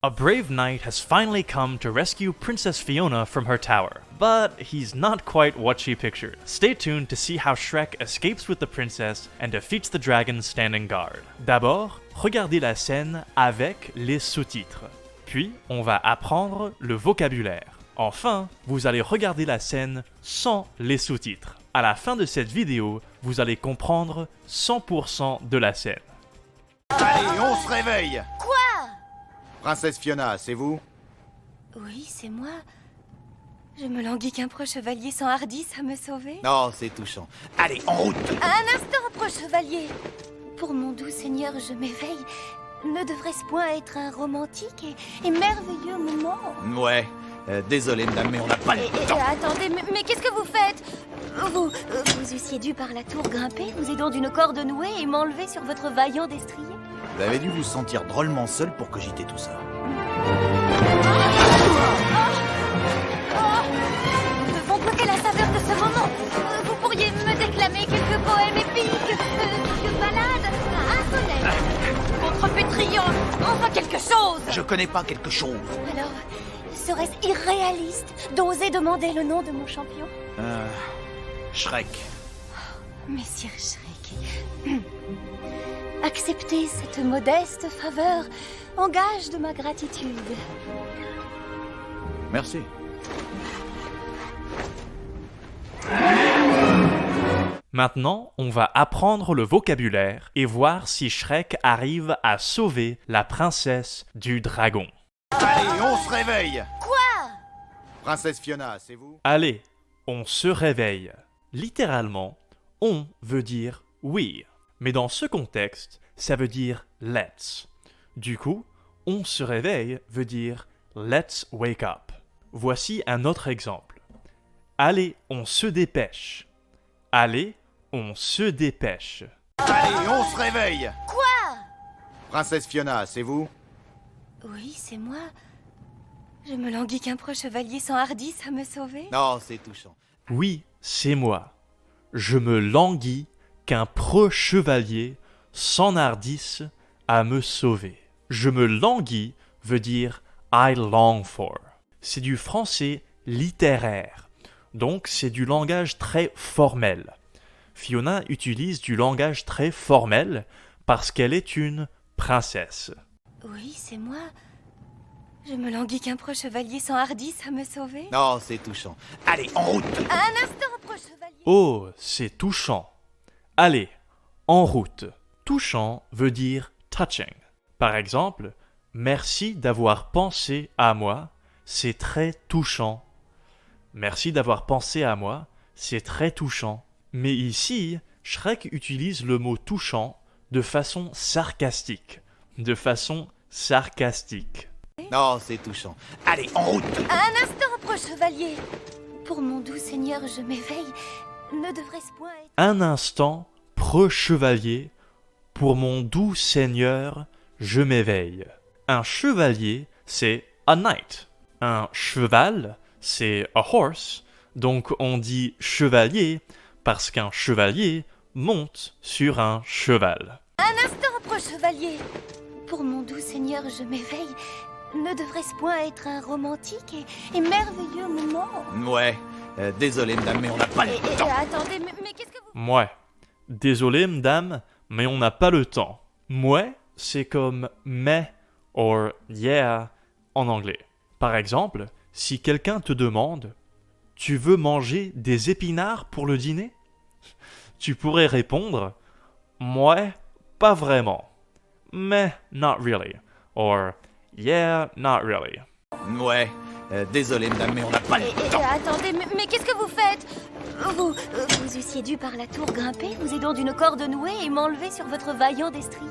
A brave knight has finally come to rescue Princess Fiona from her tower, but he's not quite what she pictured. Stay tuned to see how Shrek escapes with the princess and defeats the dragon standing guard. D'abord, regardez la scène avec les sous-titres. Puis, on va apprendre le vocabulaire. Enfin, vous allez regarder la scène sans les sous-titres. À la fin de cette vidéo, vous allez comprendre 100% de la scène. Allez, on se réveille! Quoi? Princesse Fiona, c'est vous? Oui, c'est moi. Je me languis qu'un proche chevalier s'enhardisse à me sauver. Non, c'est touchant. Allez, en route! Un instant, proche chevalier. Pour mon doux seigneur, je m'éveille. Ne devrait-ce point être un romantique et merveilleux moment? Ouais, désolé madame, mais on n'a pas le temps. Attendez, mais qu'est-ce que vous faites? Vous eussiez dû par la tour grimper, vous aidant d'une corde nouée et m'enlever sur votre vaillant destrier. Vous avez dû vous sentir drôlement seul pour cogiter tout ça. Nous devons goûter la saveur de ce moment. Vous pourriez me déclamer quelques poèmes épiques, quelques ballades, un sonnet, contre pétrillant, enfin quelque chose. Je connais pas quelque chose. Alors, serait-ce irréaliste d'oser demander le nom de mon champion? Shrek. Messire Shrek, acceptez cette modeste faveur en gage de ma gratitude. Merci. Maintenant, on va apprendre le vocabulaire et voir si Shrek arrive à sauver la princesse du dragon. Allez, on se réveille! Quoi? Princesse Fiona, c'est vous? Allez, on se réveille. Littéralement, on veut dire oui. Mais dans ce contexte, ça veut dire let's. Du coup, on se réveille veut dire let's wake up. Voici un autre exemple. Allez, on se dépêche. Allez, on se dépêche. Allez, on se réveille! Quoi? Princesse Fiona, c'est vous? Oui, c'est moi. Je me languis qu'un proche chevalier s'enhardisse à me sauver. Non, c'est touchant. Oui, c'est moi. Je me languis qu'un preux chevalier s'enhardisse à me sauver. Je me languis veut dire I long for. C'est du français littéraire, donc c'est du langage très formel. Fiona utilise du langage très formel parce qu'elle est une princesse. Oui, c'est moi. Je me languis qu'un proche chevalier s'enhardisse à me sauver. Non, c'est touchant. Allez, en route! Un instant, proche chevalier. Oh, c'est touchant. Allez, en route. Touchant veut dire touching. Par exemple, merci d'avoir pensé à moi, c'est très touchant. Merci d'avoir pensé à moi, c'est très touchant. Mais ici, Shrek utilise le mot touchant de façon sarcastique. De façon sarcastique. Non, c'est touchant. Allez, en route! Un instant, proche chevalier. Pour mon doux seigneur, je m'éveille. Ne devrait-ce point être... Un instant, preux chevalier, pour mon doux seigneur, je m'éveille. Un chevalier, c'est a knight. Un cheval, c'est a horse. Donc on dit chevalier parce qu'un chevalier monte sur un cheval. Un instant, proche chevalier. Pour mon doux seigneur, je m'éveille. Ne devrait-ce point être un romantique et merveilleux moment? Ouais, désolé madame, mais on n'a pas le temps. Attendez, mais qu'est-ce que vous... Mouais. Désolé, madame, mais on n'a pas le temps. Mouais, c'est comme mais or yeah en anglais. Par exemple, si quelqu'un te demande « Tu veux manger des épinards pour le dîner ?» Tu pourrais répondre « Mouais, pas vraiment. Mais not really. » Or « Yeah, not really. » Ouais, désolé madame, mais on n'a pas le temps. Attendez, mais qu'est-ce que vous faites? Vous eussiez dû par la tour grimper, vous aidant d'une corde nouée et m'enlever sur votre vaillant destrier.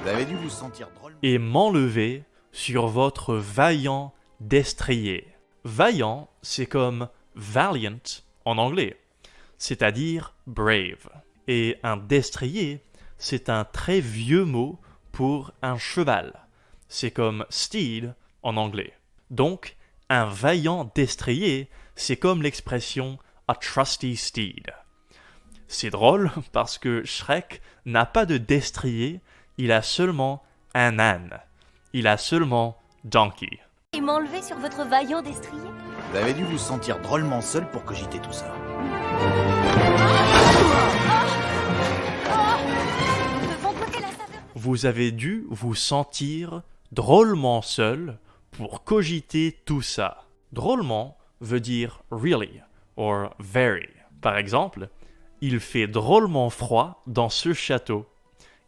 Vous avez dû vous sentir drôlement... Et m'enlever sur votre vaillant destrier. Vaillant, c'est comme valiant en anglais, c'est-à-dire brave. Et un destrier, c'est un très vieux mot pour un cheval. C'est comme steed en anglais. Donc, un vaillant destrier, c'est comme l'expression a trusty steed. C'est drôle parce que Shrek n'a pas de destrier, il a seulement un âne. Il a seulement donkey. Et m'enlever sur votre vaillant destrier? Vous avez dû vous sentir drôlement seul pour cogiter tout ça. Devant goûter la saveur de... Vous avez dû vous sentir drôlement seul pour cogiter tout ça. Drôlement veut dire really or very. Par exemple, il fait drôlement froid dans ce château.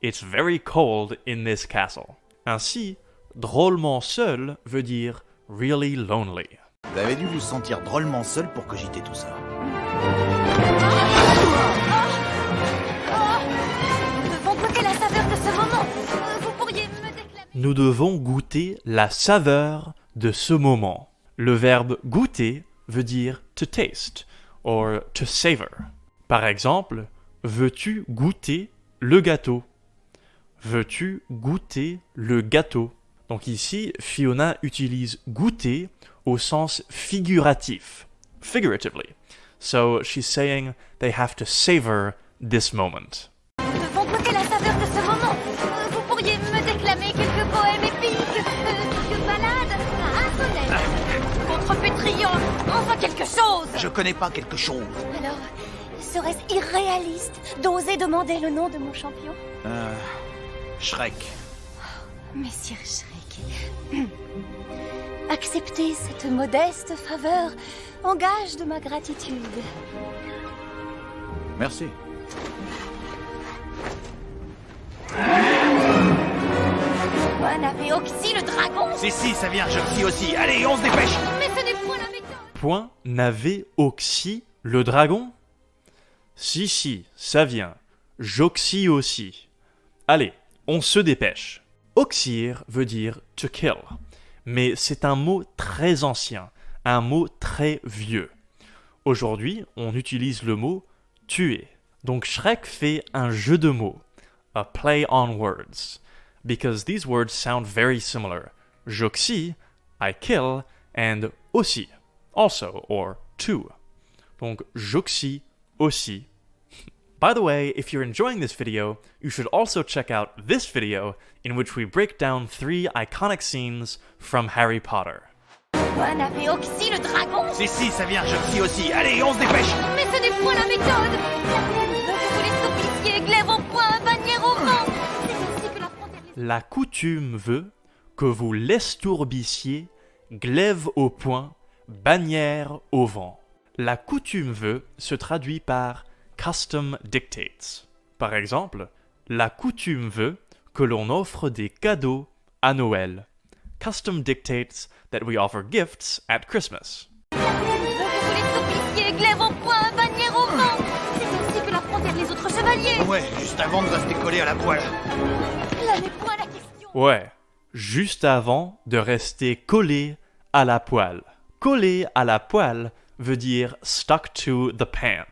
It's very cold in this castle. Ainsi, drôlement seul veut dire really lonely. Vous avez dû vous sentir drôlement seul pour cogiter tout ça. Devant goûter la saveur de ce moment, vous pourriez me déclamer... Nous devons goûter la saveur de ce moment. Le verbe goûter veut dire to taste or to savor. Par exemple, veux-tu goûter le gâteau? Veux-tu goûter le gâteau? Donc ici, Fiona utilise goûter au sens figuratif, figuratively. So she's saying they have to savor this moment. Devant goûter la saveur de ce moment, vous pourriez me déclamer quelques poèmes épiques, quelques ballades, un sonnet, contre-pétrillant, enfin quelque chose. Je connais pas quelque chose. Alors, serait-ce irréaliste d'oser demander le nom de mon champion? Shrek. Messire Shrek, acceptez cette modeste faveur en gage de ma gratitude. Merci. Pourquoi n'avait Oxy le dragon? Si, ça vient, je suis aussi. Allez, on se dépêche. Mais ce n'est point la méthode. Point n'avait Oxy le dragon? Si, ça vient. J'oxy aussi. Allez, on se dépêche. Oxyre veut dire to kill, mais c'est un mot très ancien, un mot très vieux. Aujourd'hui, on utilise le mot tuer. Donc Shrek fait un jeu de mots, a play on words, because these words sound very similar. J'oxy, I kill, and aussi, also, or to. Donc j'oxy aussi. By the way, if you're enjoying this video, you should also check out this video in which we break down 3 iconic scenes from Harry Potter. Pourquoi n'avait Oxy le dragon? Si, ça vient, je suis aussi. Allez, on se dépêche. Mais ce n'est point la méthode. Tous les sophistiers, glaive au poing, bannière au vent. C'est ainsi que la frontière... La coutume veut que vous l'estourbissiez, glaive au poing, bannière au vent. La coutume veut se traduit par custom dictates. Par exemple, la coutume veut que l'on offre des cadeaux à Noël. Custom dictates that we offer gifts at Christmas. Tous les sophistiers, glaive au poing, bannière au vent. C'est ainsi que la frontière les autres chevaliers. Ouais, juste avant de rester collé à la poêle. Là n'est point la question. Ouais, juste avant de rester collé à la poêle. Collé à la poêle veut dire stuck to the pan.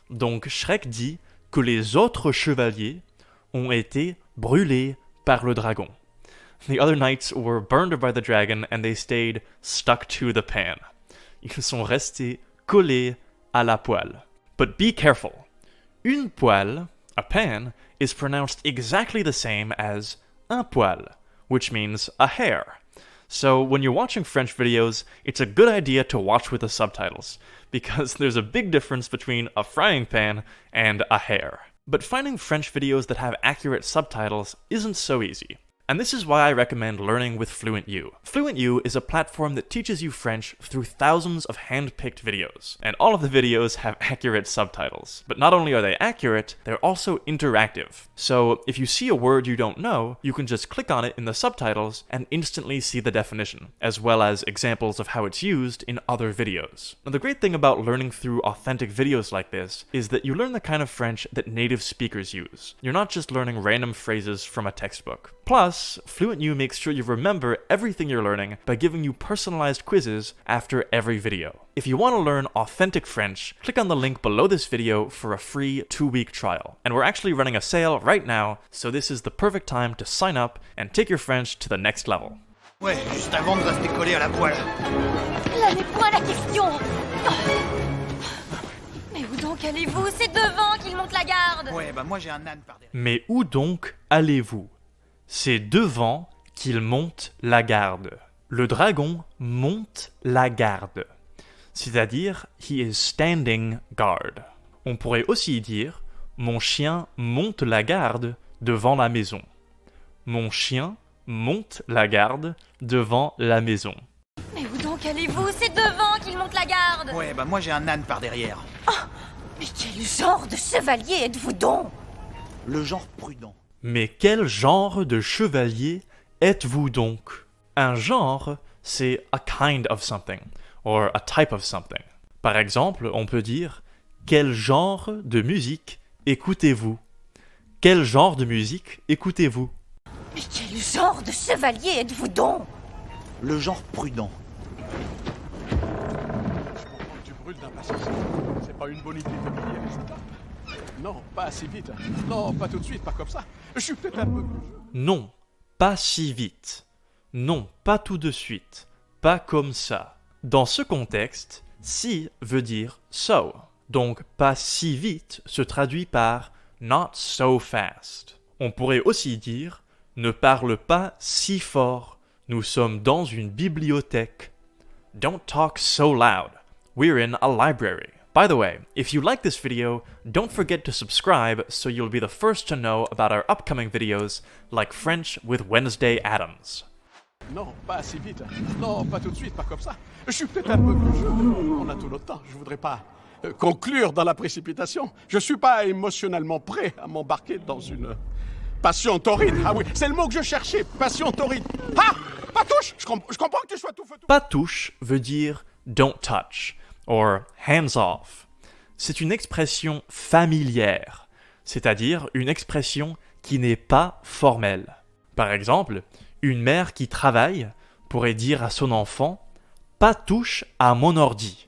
Donc Shrek dit que les autres chevaliers ont été brûlés par le dragon. The other knights were burned by the dragon and they stayed stuck to the pan. Ils sont restés collés à la poêle. But be careful. Une poêle, a pan, is pronounced exactly the same as un poil, which means a hair. So when you're watching French videos, it's a good idea to watch with the subtitles, because there's a big difference between a frying pan and a hair. But finding French videos that have accurate subtitles isn't so easy. And this is why I recommend learning with FluentU. FluentU is a platform that teaches you French through thousands of hand-picked videos, and all of the videos have accurate subtitles. But not only are they accurate, they're also interactive. So if you see a word you don't know, you can just click on it in the subtitles and instantly see the definition, as well as examples of how it's used in other videos. Now the great thing about learning through authentic videos like this is that you learn the kind of French that native speakers use. You're not just learning random phrases from a textbook. Plus, FluentU makes sure you remember everything you're learning by giving you personalized quizzes after every video. If you want to learn authentic French, click on the link below this video for a free 2-week trial. And we're actually running a sale right now, so this is the perfect time to sign up and take your French to the next level. Ouais, juste avant de rester collé à la poêle. Là n'est point la question. Mais où donc allez-vous? C'est devant qu'il monte la garde. Ouais, bah moi j'ai un âne par derrière. Mais où donc allez-vous? C'est devant qu'il monte la garde. Le dragon monte la garde, c'est-à-dire he is standing guard. On pourrait aussi dire mon chien monte la garde devant la maison. Mon chien monte la garde devant la maison. Mais où donc allez-vous? C'est devant qu'il monte la garde. Ouais, bah moi j'ai un âne par derrière. Mais quel genre de chevalier êtes-vous donc? Le genre prudent. Mais quel genre de chevalier êtes-vous donc? Un genre, c'est a kind of something, or a type of something. Par exemple, on peut dire quel genre de musique écoutez-vous? Quel genre de musique écoutez-vous? Mais quel genre de chevalier êtes-vous donc? Le genre prudent. Je comprends que tu brûles d'impatience. C'est pas une bonne idée de payer les étapes. Non, pas assez vite. Non, pas tout de suite, pas comme ça. Je suis peut-être un peu plus vieux. Non, pas si vite. Non, pas tout de suite. Pas comme ça. Dans ce contexte, si veut dire so. Donc, pas si vite se traduit par not so fast. On pourrait aussi dire ne parle pas si fort. Nous sommes dans une bibliothèque. Don't talk so loud. We're in a library. By the way, if you like this video, don't forget to subscribe so you'll be the first to know about our upcoming videos like French with Wednesday Adams. Non, pas assez vite. Non, pas tout de suite, pas comme ça. Je suis peut-être un peu plus vieux. On a tout notre temps. Je voudrais pas conclure dans la précipitation. Je suis pas émotionnellement prêt à m'embarquer dans une passion torride. Ah oui, c'est le mot que je cherchais. Passion torride. Ah, pas touche. Je comprends que tu sois tout feu tout. Pas touche veut dire don't touch or hands off. C'est une expression familière, c'est-à-dire une expression qui n'est pas formelle. Par exemple, une mère qui travaille pourrait dire à son enfant « Pas touche à mon ordi ».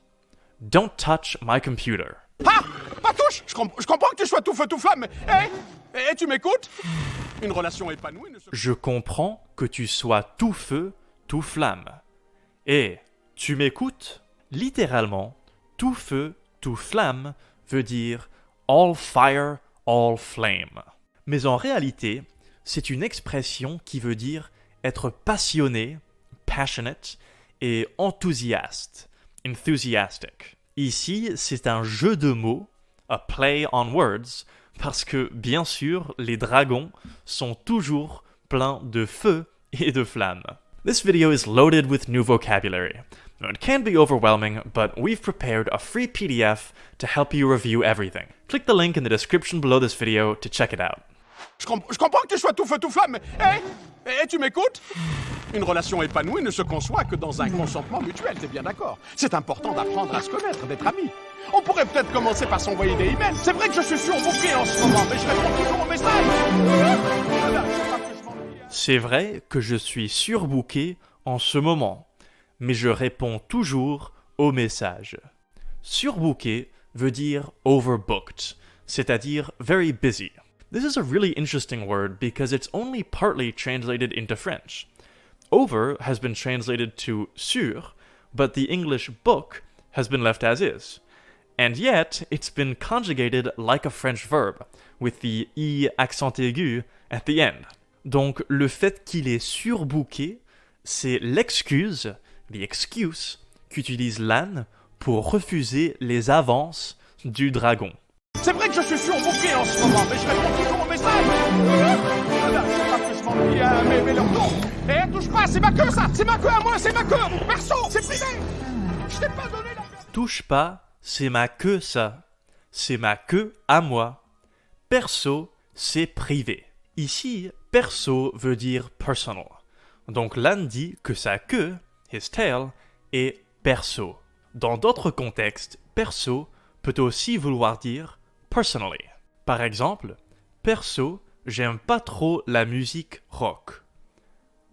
Don't touch my computer. Ah, pas touche. Je comprends que tu sois tout feu tout flamme. Mais, tu m'écoutes? Une relation épanouie ne se... Je comprends que tu sois tout feu, tout flamme. Et tu m'écoutes? Littéralement, tout feu, tout flamme veut dire all fire, all flame. Mais en réalité, c'est une expression qui veut dire être passionné, passionate, et enthousiaste, enthusiastic. Ici, c'est un jeu de mots, a play on words, parce que, bien sûr, les dragons sont toujours pleins de feu et de flammes. This video is loaded with new vocabulary. Now, it can be overwhelming, but we've prepared a free PDF to help you review everything. Click the link in the description below this video to check it out. Je comprends que tu sois tout feu tout flamme. Mais, tu m'écoutes? Une relation épanouie ne se conçoit que dans un consentement mutuel, t'es bien d'accord? C'est important d'apprendre à se connaître, d'être amis. On pourrait peut-être commencer par s'envoyer des emails. C'est vrai que je suis surbooké en ce moment, mais je réponds toujours aux messages. C'est vrai que je suis surbooké en ce moment, mais je réponds toujours aux messages. Surbooké veut dire overbooked, c'est-à-dire very busy. This is a really interesting word because it's only partly translated into French. Over has been translated to sur, but the English book has been left as is. And yet, it's been conjugated like a French verb, with the i accent aigu at the end. Donc, le fait qu'il est surbooké, c'est l'excuse, the excuse, qu'utilise l'âne pour refuser les avances du dragon. C'est vrai que je suis surbooké en ce moment, mais je réponds toujours aux messages. Mais leur nom. Touche pas, c'est ma queue ça. C'est ma queue à moi, c'est ma queue. Perso, c'est privé. Je t'ai pas donné la... Touche pas, c'est ma queue ça. C'est ma queue à moi. Perso, c'est privé. Ici, perso veut dire personal. Donc l'âne dit que sa queue, his tail, est perso. Dans d'autres contextes, perso peut aussi vouloir dire personally. Par exemple, perso, j'aime pas trop la musique rock.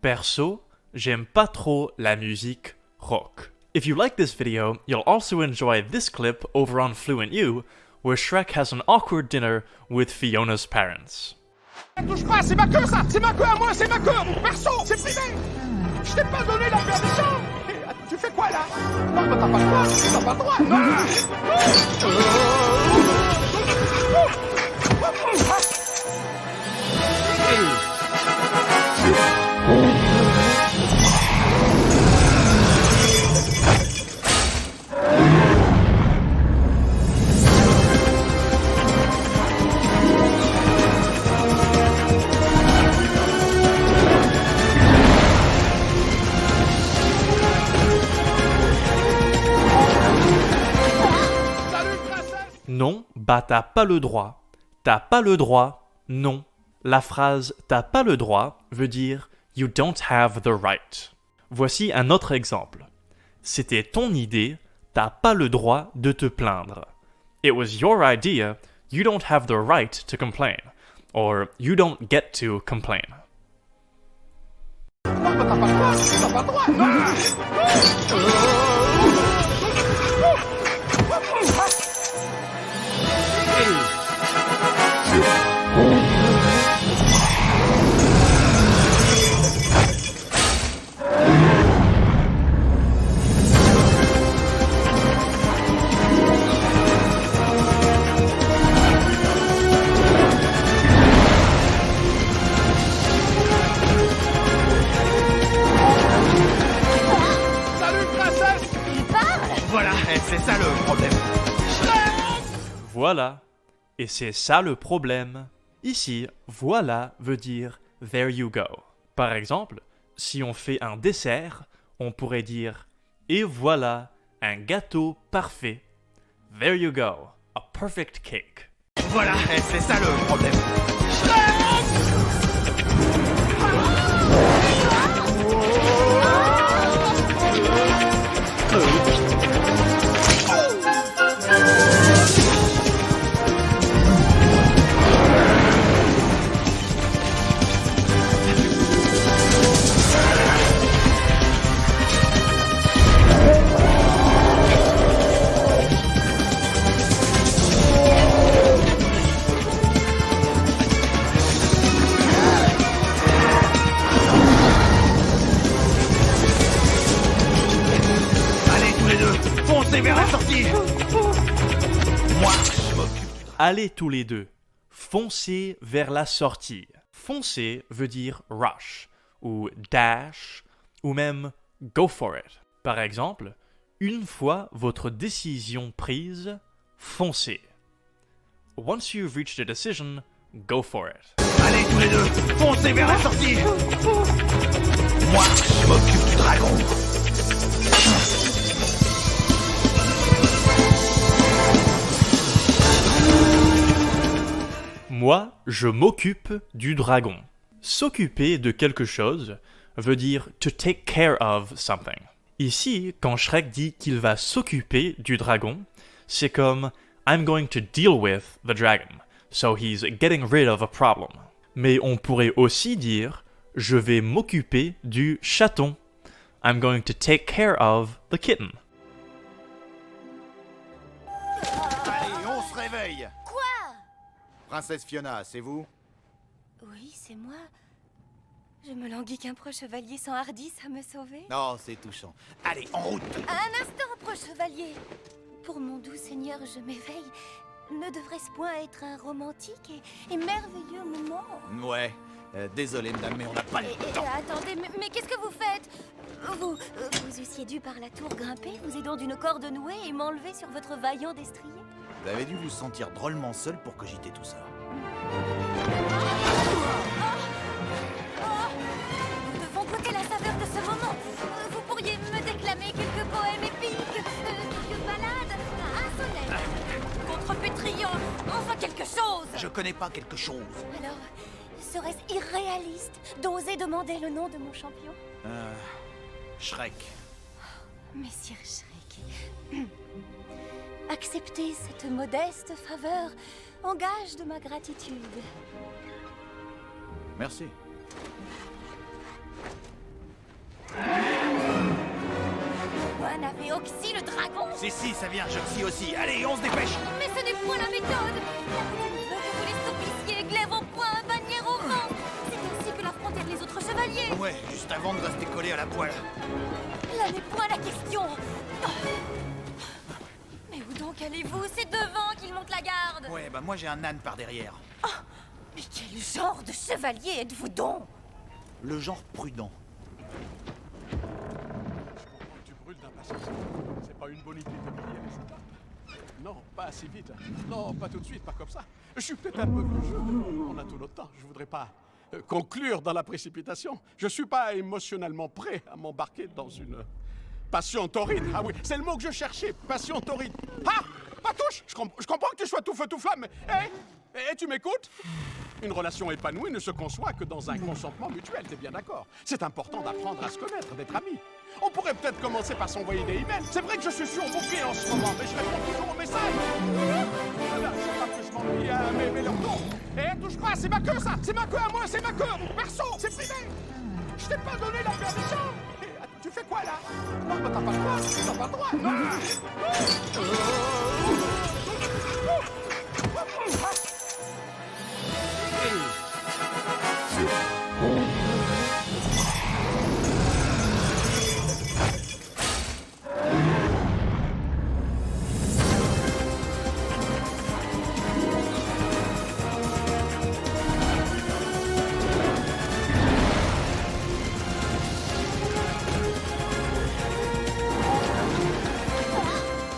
Perso, j'aime pas trop la musique rock. If you like this video, you'll also enjoy this clip over on Fluent U, where Shrek has an awkward dinner with Fiona's parents. Touche pas, c'est ma queue ça. C'est ma queue à moi, c'est ma queue. Perso, c'est privé. Je t'ai pas donné la permission. Tu fais quoi là? Non, t'as pas le droit. T'as pas le droit. Non. non, bah t'as pas le droit. T'as pas le droit, non. La phrase t'as pas le droit veut dire you don't have the right. Voici un autre exemple. C'était ton idée, t'as pas le droit de te plaindre. It was your idea, you don't have the right to complain. Or you don't get to complain. Salut, princesse! Il parle? Voilà, c'est ça le problème. Voilà. Et c'est ça le problème. Ici, voilà veut dire there you go. Par exemple, si on fait un dessert, on pourrait dire et voilà un gâteau parfait. There you go, a perfect cake. Voilà, c'est ça le problème. Allez, tous les deux, foncez vers la sortie. Moi, je m'occupe. Allez tous les deux, foncez vers la sortie. Foncer veut dire rush, ou dash, ou même go for it. Par exemple, une fois votre décision prise, foncez. Once you've reached a decision, go for it. Allez, tous les deux, foncez vers la sortie. Moi, je m'occupe du dragon. Moi, je m'occupe du dragon. S'occuper de quelque chose veut dire to take care of something. Ici, quand Shrek dit qu'il va s'occuper du dragon, c'est comme I'm going to deal with the dragon. So he's getting rid of a problem. Mais on pourrait aussi dire je vais m'occuper du chaton. I'm going to take care of the kitten. Allez, on se réveille. Quoi? Princesse Fiona, c'est vous? Oui, c'est moi. Je me languis qu'un proche chevalier s'enhardisse à me sauver. Non, c'est touchant. Allez, en route. Un instant, proche chevalier. Pour mon doux seigneur, je m'éveille. Ne devrait-ce point être un romantique et merveilleux moment? Ouais, désolé madame, mais on n'a pas le temps. Attendez, mais qu'est-ce que vous faites? Vous eussiez dû par la tour grimper, vous aidant d'une corde nouée et m'enlever sur votre vaillant destrier? Vous avez dû vous sentir drôlement seul pour cogiter tout ça. Nous devons goûter la saveur de ce moment. Vous pourriez me déclamer quelques poèmes épiques, quelques ballades, un sonnet, contre pétrillant, enfin quelque chose. Je connais pas quelque chose. Alors, serait-ce irréaliste d'oser demander le nom de mon champion? Shrek. Messire Shrek, acceptez cette modeste faveur en gage de ma gratitude. Merci. Vous n'avez oxy le dragon? Si, ça vient, je aussi. Allez, on se dépêche. Mais ce n'est point la méthode. La coutume veut que vous les soupiciez, glaive au poing, bannière au vent. C'est ainsi que l'affrontèrent les autres chevaliers. Ouais, juste avant de rester collé à la poêle. Là n'est point la question. Oh. Mais où donc allez-vous? C'est devant qu'il monte la garde. Ouais, bah moi j'ai un âne par derrière. Mais quel genre de chevalier êtes-vous donc? Le genre prudent. Tu brûles d'impatience. C'est pas une bonne idée de briller les étapes. Non, pas assez vite. Non, pas tout de suite, pas comme ça. Je suis peut-être un peu vieux. On a tout notre temps. Je voudrais pas conclure dans la précipitation. Je suis pas émotionnellement prêt à m'embarquer dans une passion torride. Ah oui, c'est le mot que je cherchais. Passion torride. Ah! pas touche. Je comprends que tu sois tout feu tout flamme, mais... tu m'écoutes? Une relation épanouie ne se conçoit que dans un consentement mutuel, t'es bien d'accord? C'est important d'apprendre à se connaître, d'être amis. On pourrait peut-être commencer par s'envoyer des emails. C'est vrai que je suis surbooké en ce moment, mais je réponds toujours aux messages. Voilà, c'est pas que je m'ennuie à mais leur dos. Touche pas, c'est ma queue ça. C'est ma queue à moi, c'est ma queue. Perso, c'est privé. Je t'ai pas donné la permission. Tu fais quoi là? Non, mais t'as pas le droit. T'as pas le droit.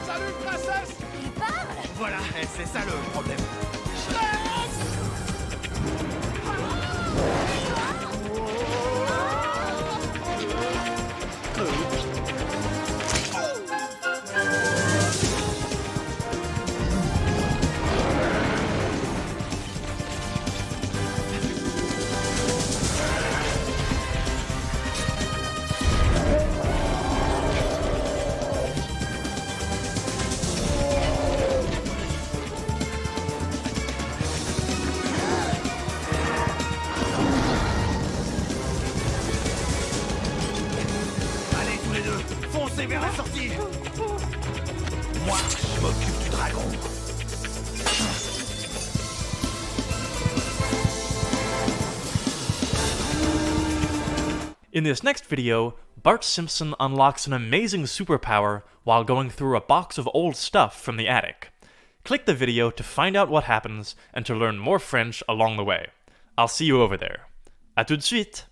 Salut, princesse! Il parle? Voilà, c'est ça le problème. Allez, tous les deux, foncez vers la sortie. Moi, je m'occupe du dragon. In this next video, Bart Simpson unlocks an amazing superpower while going through a box of old stuff from the attic. Click the video to find out what happens and to learn more French along the way. I'll see you over there. À tout de suite!